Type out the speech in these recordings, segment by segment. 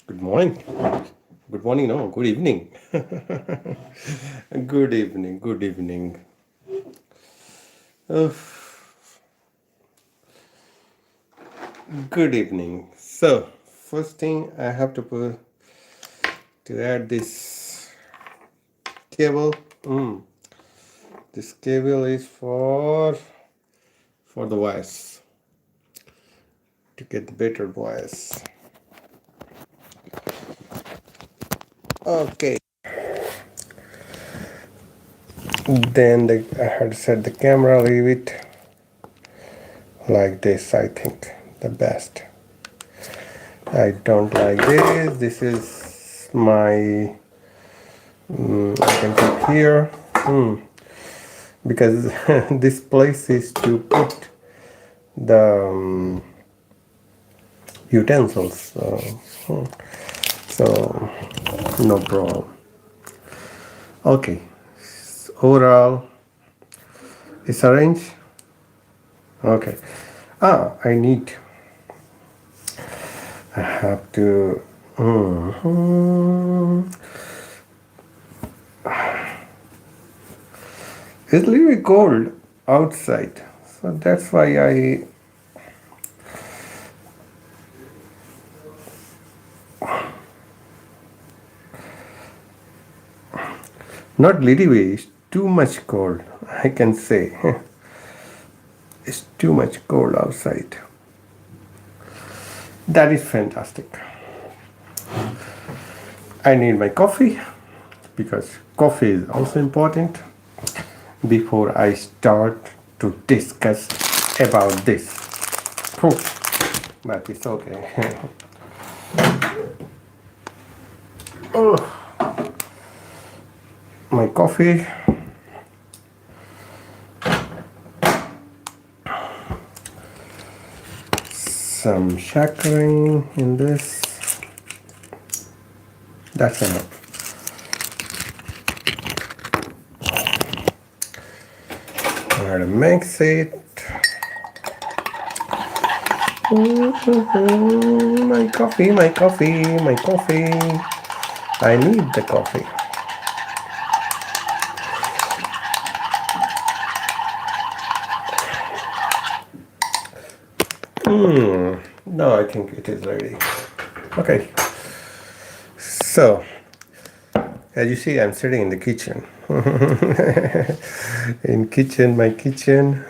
Good morning. Good morning, no, good evening. Good evening, good evening. Uh, Good evening. So, first thing I have to put to add this cable. This cable is for the voice to get the better voice. Okay. Then I had to set the camera, leave it like this. I think the best. I don't like this. This is my I can put here because this place is to put the utensils. So no problem. Okay. Overall, it's arranged. Okay. I need. I have to. It's a little bit cold outside, so that's why I. Not little bit. It's too much cold. I can say it's too much cold outside. That is fantastic. I need my coffee because coffee is also important before I start to discuss about this. Phew, but it's okay. Oh, my coffee. Some shakering in this. That's enough. I'm gonna mix it. My coffee, my coffee, my coffee. I need the coffee. No, I think it is ready. Okay. So, as you see, I'm sitting in the kitchen. In kitchen, my kitchen.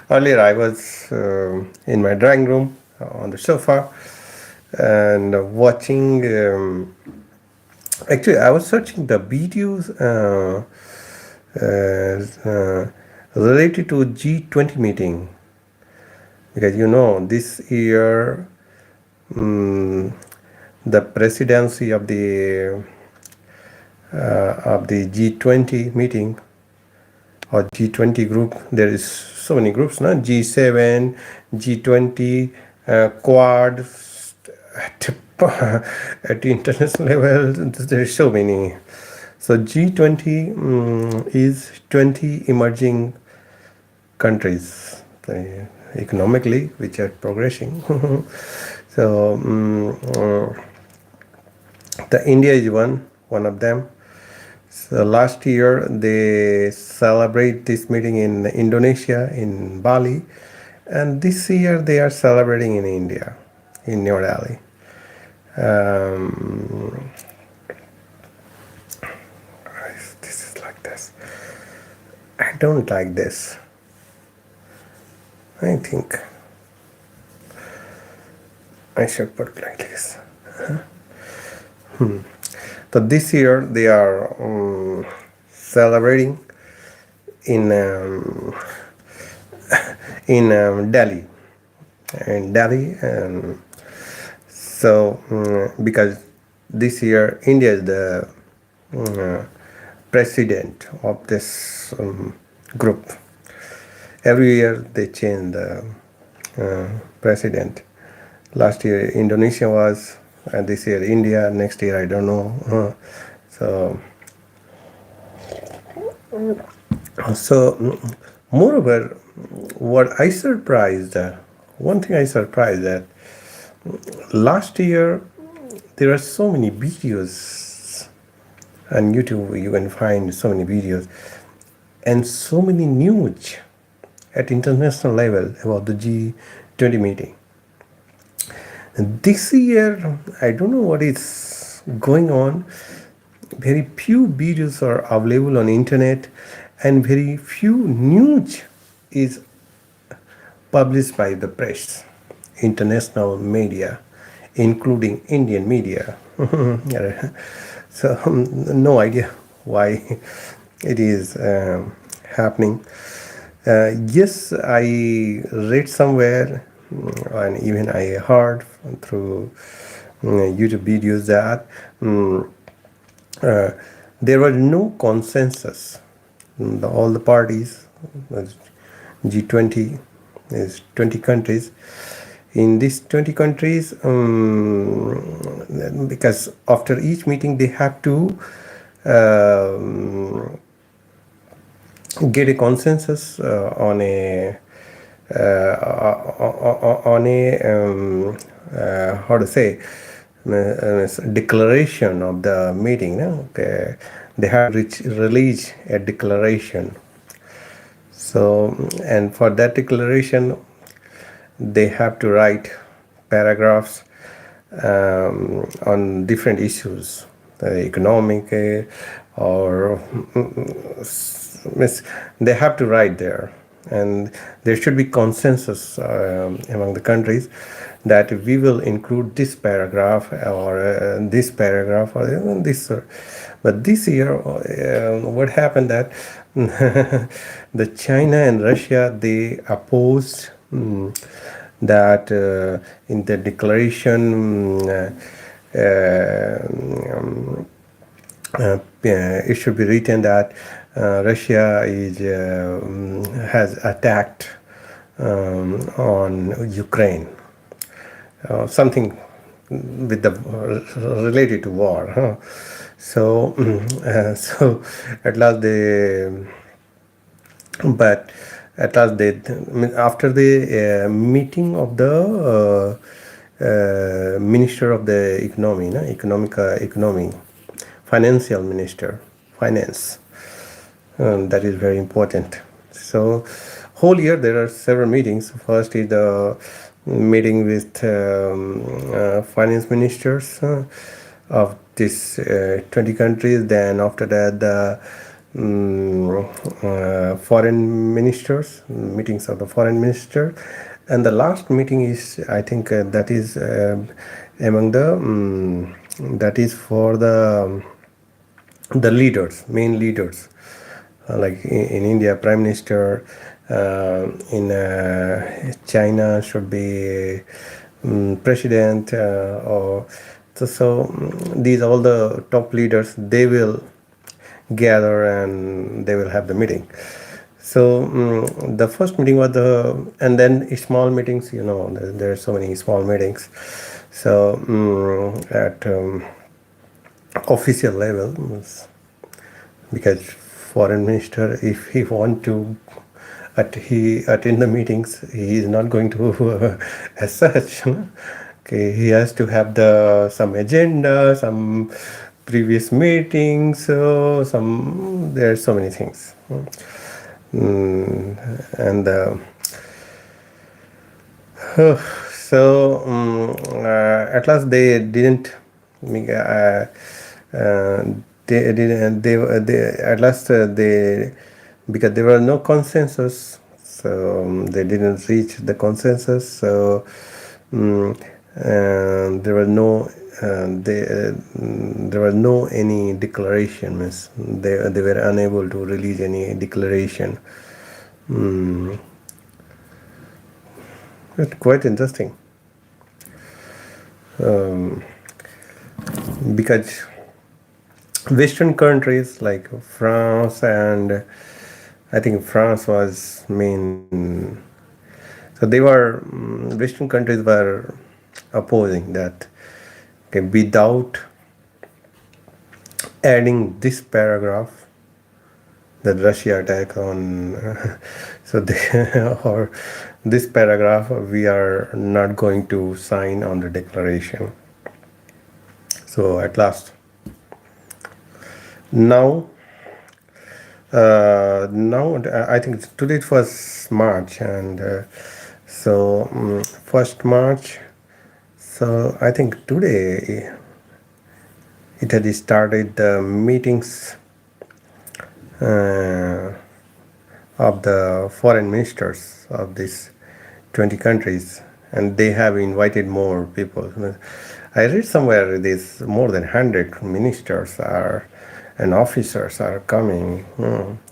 Earlier, I was in my drawing room on the sofa and watching. Actually, I was searching the videos related to G20 meeting because this year the presidency of the G20 meeting or G20 group. There is so many groups, no? G7, G20, Quad. At the international level, there is so many. So G20 is 20 emerging countries economically which are progressing. So the India is one of them. So last year they celebrate this meeting in Indonesia, in Bali, and this year they are celebrating in India, in New Delhi. This is like this. I don't like this. I think I should put it like this. So this year they are celebrating in Delhi, and so because this year India is the president of this group. Every year they change the president. Last year Indonesia was, and this year India. Next year I don't know. So moreover, what I surprised, one thing I surprised that last year there are so many videos on YouTube. You can find so many videos and so many news at international level about the G20 meeting. And this year, I don't know what is going on. Very few videos are available on internet, and very few news is published by the press, international media, including Indian media. So no idea why it is happening. Yes, I read somewhere, and even I heard through YouTube videos that uh, there was no consensus. All the parties, G20 is 20 countries. In these 20 countries, because after each meeting they have to get a consensus on a how to say declaration of the meeting. No? They have to release a declaration. So, and for that declaration, they have to write paragraphs on different issues, economic or they have to write there, and there should be consensus among the countries that we will include this paragraph or this paragraph or this. But this year, what happened that the China and Russia, they opposed that in the declaration it should be written that Russia has attacked on Ukraine, something with the related to war. So so at last after the meeting of the minister of the economy, economy, financial minister, finance. That is very important. So whole year there are several meetings. First is the meeting with finance ministers of this 20 countries. Then after that the foreign ministers, meetings of the foreign minister, and the last meeting is, I think, that is among the that is for the leaders, main leaders, like in India, prime minister, in China should be president, or so these all the top leaders, they will gather and they will have the meeting. So the first meeting was and then small meetings, there are so many small meetings. So at official level, because foreign minister, if he want to attend the meetings, he is not going to as such. Okay, he has to have some agenda, some previous meetings, so there are so many things. And so at last they didn't they at last they, because there was no consensus, so they didn't reach the consensus. So there was no there was no any declaration. Means they were unable to release any declaration. It's quite interesting, because Western countries like France, and I think France was main. So they were Western countries were opposing that. Okay, without adding this paragraph, the Russia attack on. So or this paragraph we are not going to sign on the declaration. So at last, now, now I think today it was March, and so 1st March. So I think today it had started the meetings uh, of the foreign ministers of these 20 countries, and they have invited more people. I read somewhere this more than 100 ministers are and officers are coming.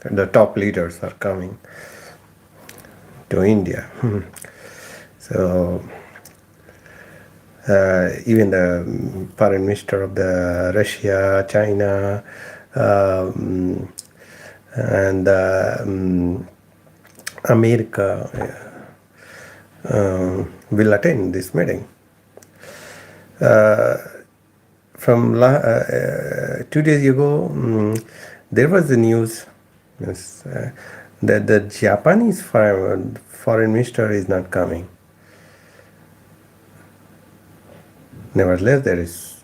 The top leaders are coming to India. So even the foreign minister of the Russia, China, um, and America will attend this meeting. From 2 days ago, there was the news, yes, that the Japanese foreign minister is not coming. Nevertheless, there is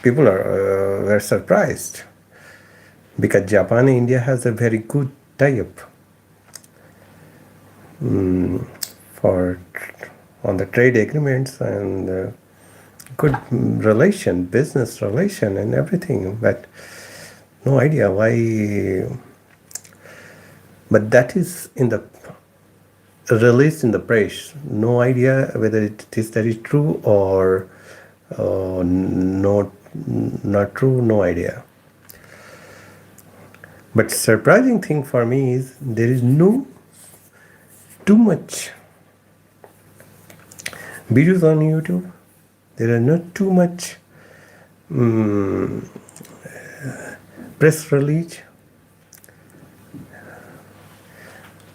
people were surprised because Japan and India has a very good tie-up for on the trade agreements and good relation, business relation and everything. But no idea why. But that is in the released in the press. No idea whether that is true or not true. No idea. But surprising thing for me is there is no too much videos on YouTube. There are not too much press release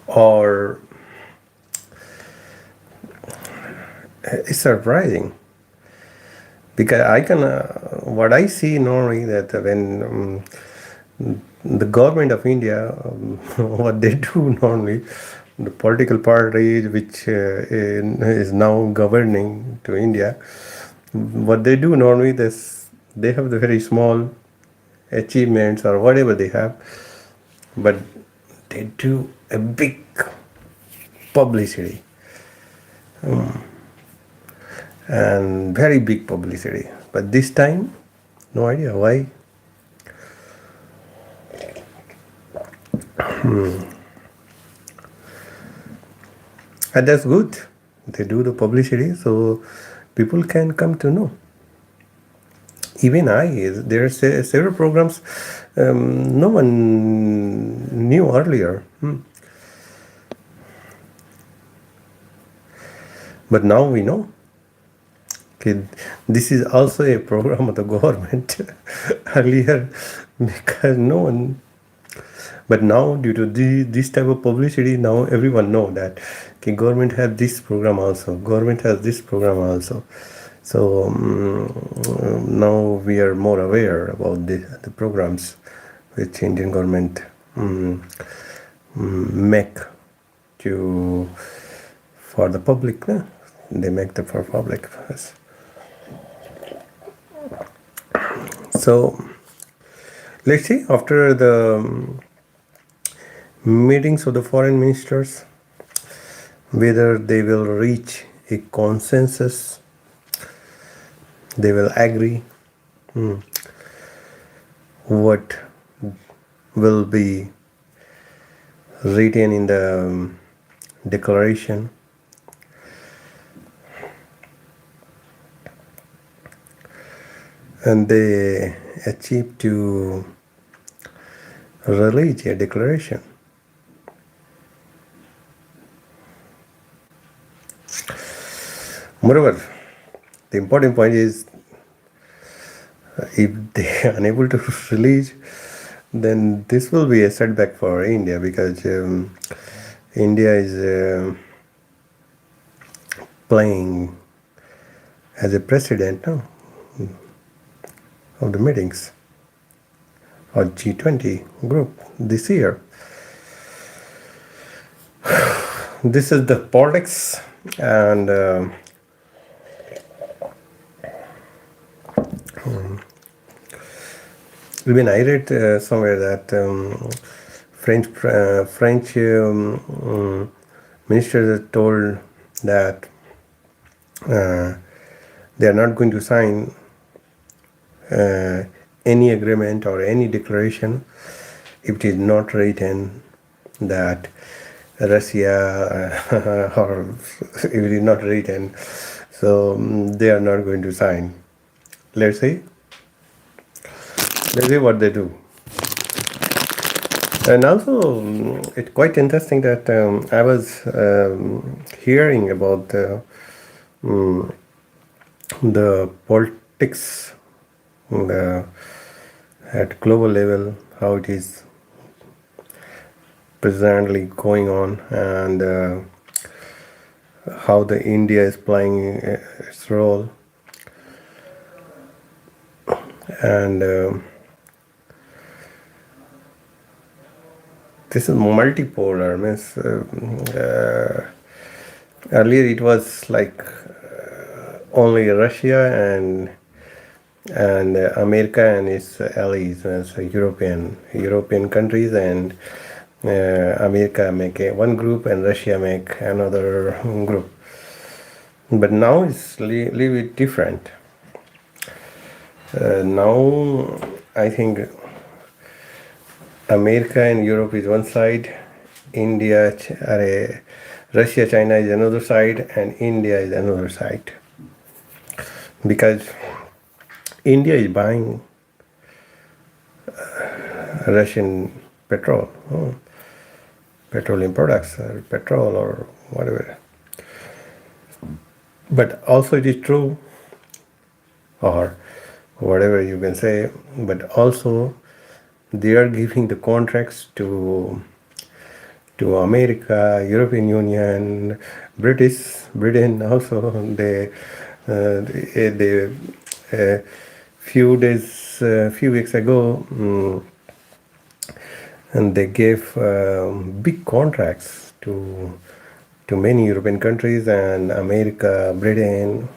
or it's surprising because I can what I see normally that when the government of India what they do normally, the political party which is now governing to India, what they do normally, they have the very small achievements or whatever they have, but they do a big publicity and very big publicity. But this time, no idea why. And that's good. They do the publicity so people can come to know. Even there are several programs no one knew earlier. But now we know. Okay, this is also a program of the government earlier because no one. But now, due to this type of publicity, now everyone know that okay, government has this program also. Government has this program also. So now we are more aware about the programs which Indian government make to for the public. They make them for public. So let's see after the meetings of the foreign ministers whether they will reach a consensus, they will agree what will be written in the declaration. And they achieve to release a declaration. Moreover, the important point is if they are unable to release, then this will be a setback for India because India is playing as a president of the meetings. or G20 group this year. This is the politics, and even I read somewhere that French ministers told that they are not going to sign uh, any agreement or any declaration if it is not written that Russia or if it is not written, so they are not going to sign. Let's see. Let's see what they do. And also, it's quite interesting that I was hearing about the politics uh, at global level, how it is presently going on, and how the India is playing its role. And this is multipolar. Means earlier it was like only Russia and America and its allies, so European countries, and America make one group and Russia make another group. But now it's a little bit different. Now I think America and Europe is one side, Russia, China is another side, and India is another side. Because India is buying Russian petrol, petroleum products, or petrol or whatever. But also it is true, or whatever you can say, but also they are giving the contracts to America, European Union, Britain also. They few weeks ago, and they gave big contracts to many European countries and America, Britain.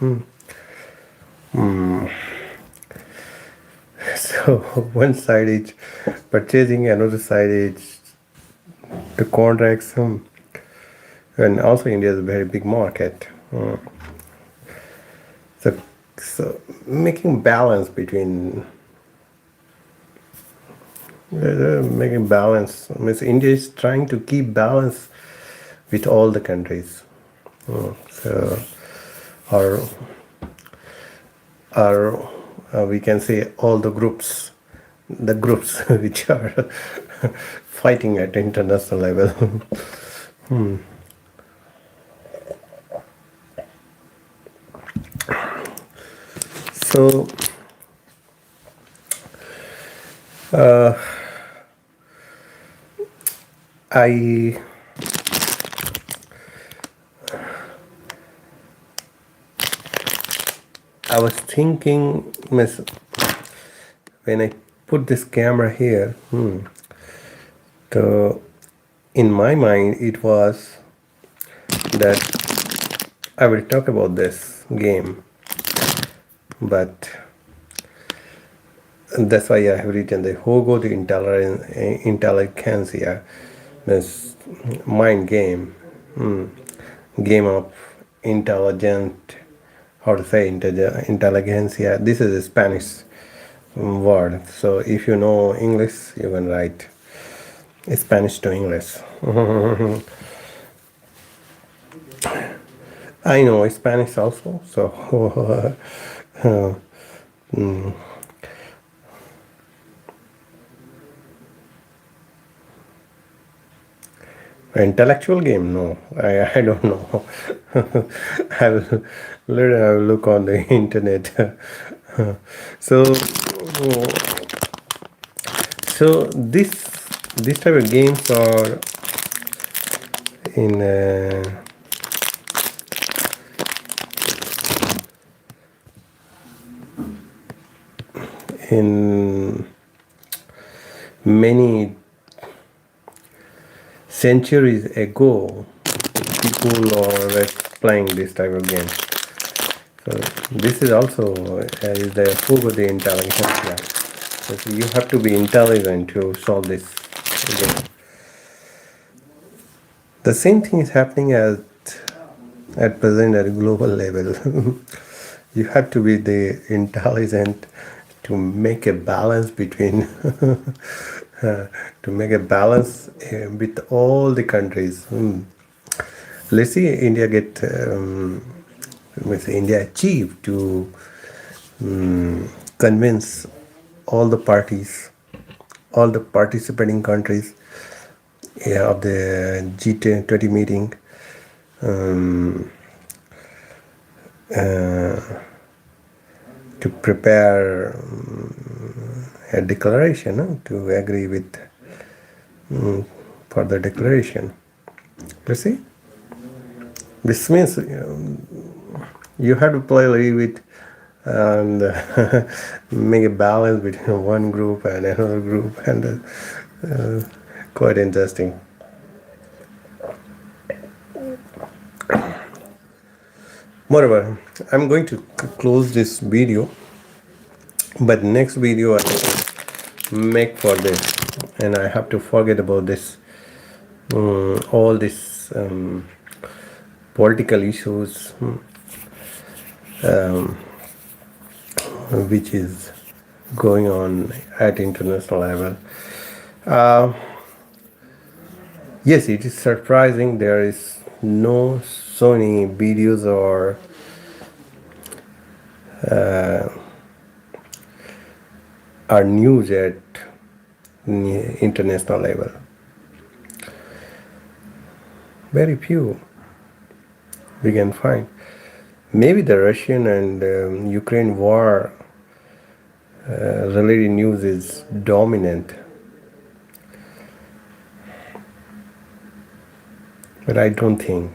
So one side is purchasing, another side is the contracts, and also India is a very big market. So making balance between making balance means India is trying to keep balance with all the countries. So or we can say all the groups which are fighting at international level. So I was thinking, miss, when I put this camera here, so in my mind it was that I will talk about this game, but that's why I have written the Juego de Inteligencia, this mind game, game of intelligent, how to say intelligentsia. This is a Spanish word, so if you know English, you can write Spanish to English. I know Spanish also, so intellectual game, no, I don't know. I will later I will look on the internet. so so this type of games are in in many centuries ago, people were playing this type of game. So this is also is the Juego De Inteligencia. So you have to be intelligent to solve this game. The same thing is happening at present at a global level. You have to be the intelligent to make a balance between to make a balance with all the countries. Let's see India get India achieve to convince all the parties, all the participating countries, yeah, of the G20 meeting, to prepare a declaration, to agree with for the declaration. You see, this means you have to play a little bit and make a balance between one group and another group, and quite interesting. Moreover, I'm going to close this video, but next video I will make for this, and I have to forget about this, all this political issues, which is going on at international level. Yes, it is surprising there is no so many videos or news at international level. Very few we can find. Maybe the Russian and Ukraine war related news is dominant, but I don't think.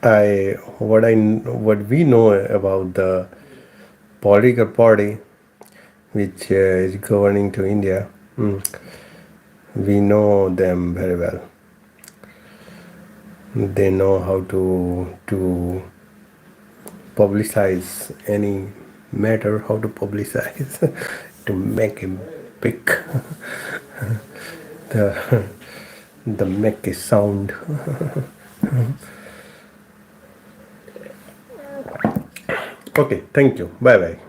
What we know about the political party which is governing to India, we know them very well. They know how to publicize any matter, how to publicize to make it big, the make a sound. Okay, thank you. Bye bye.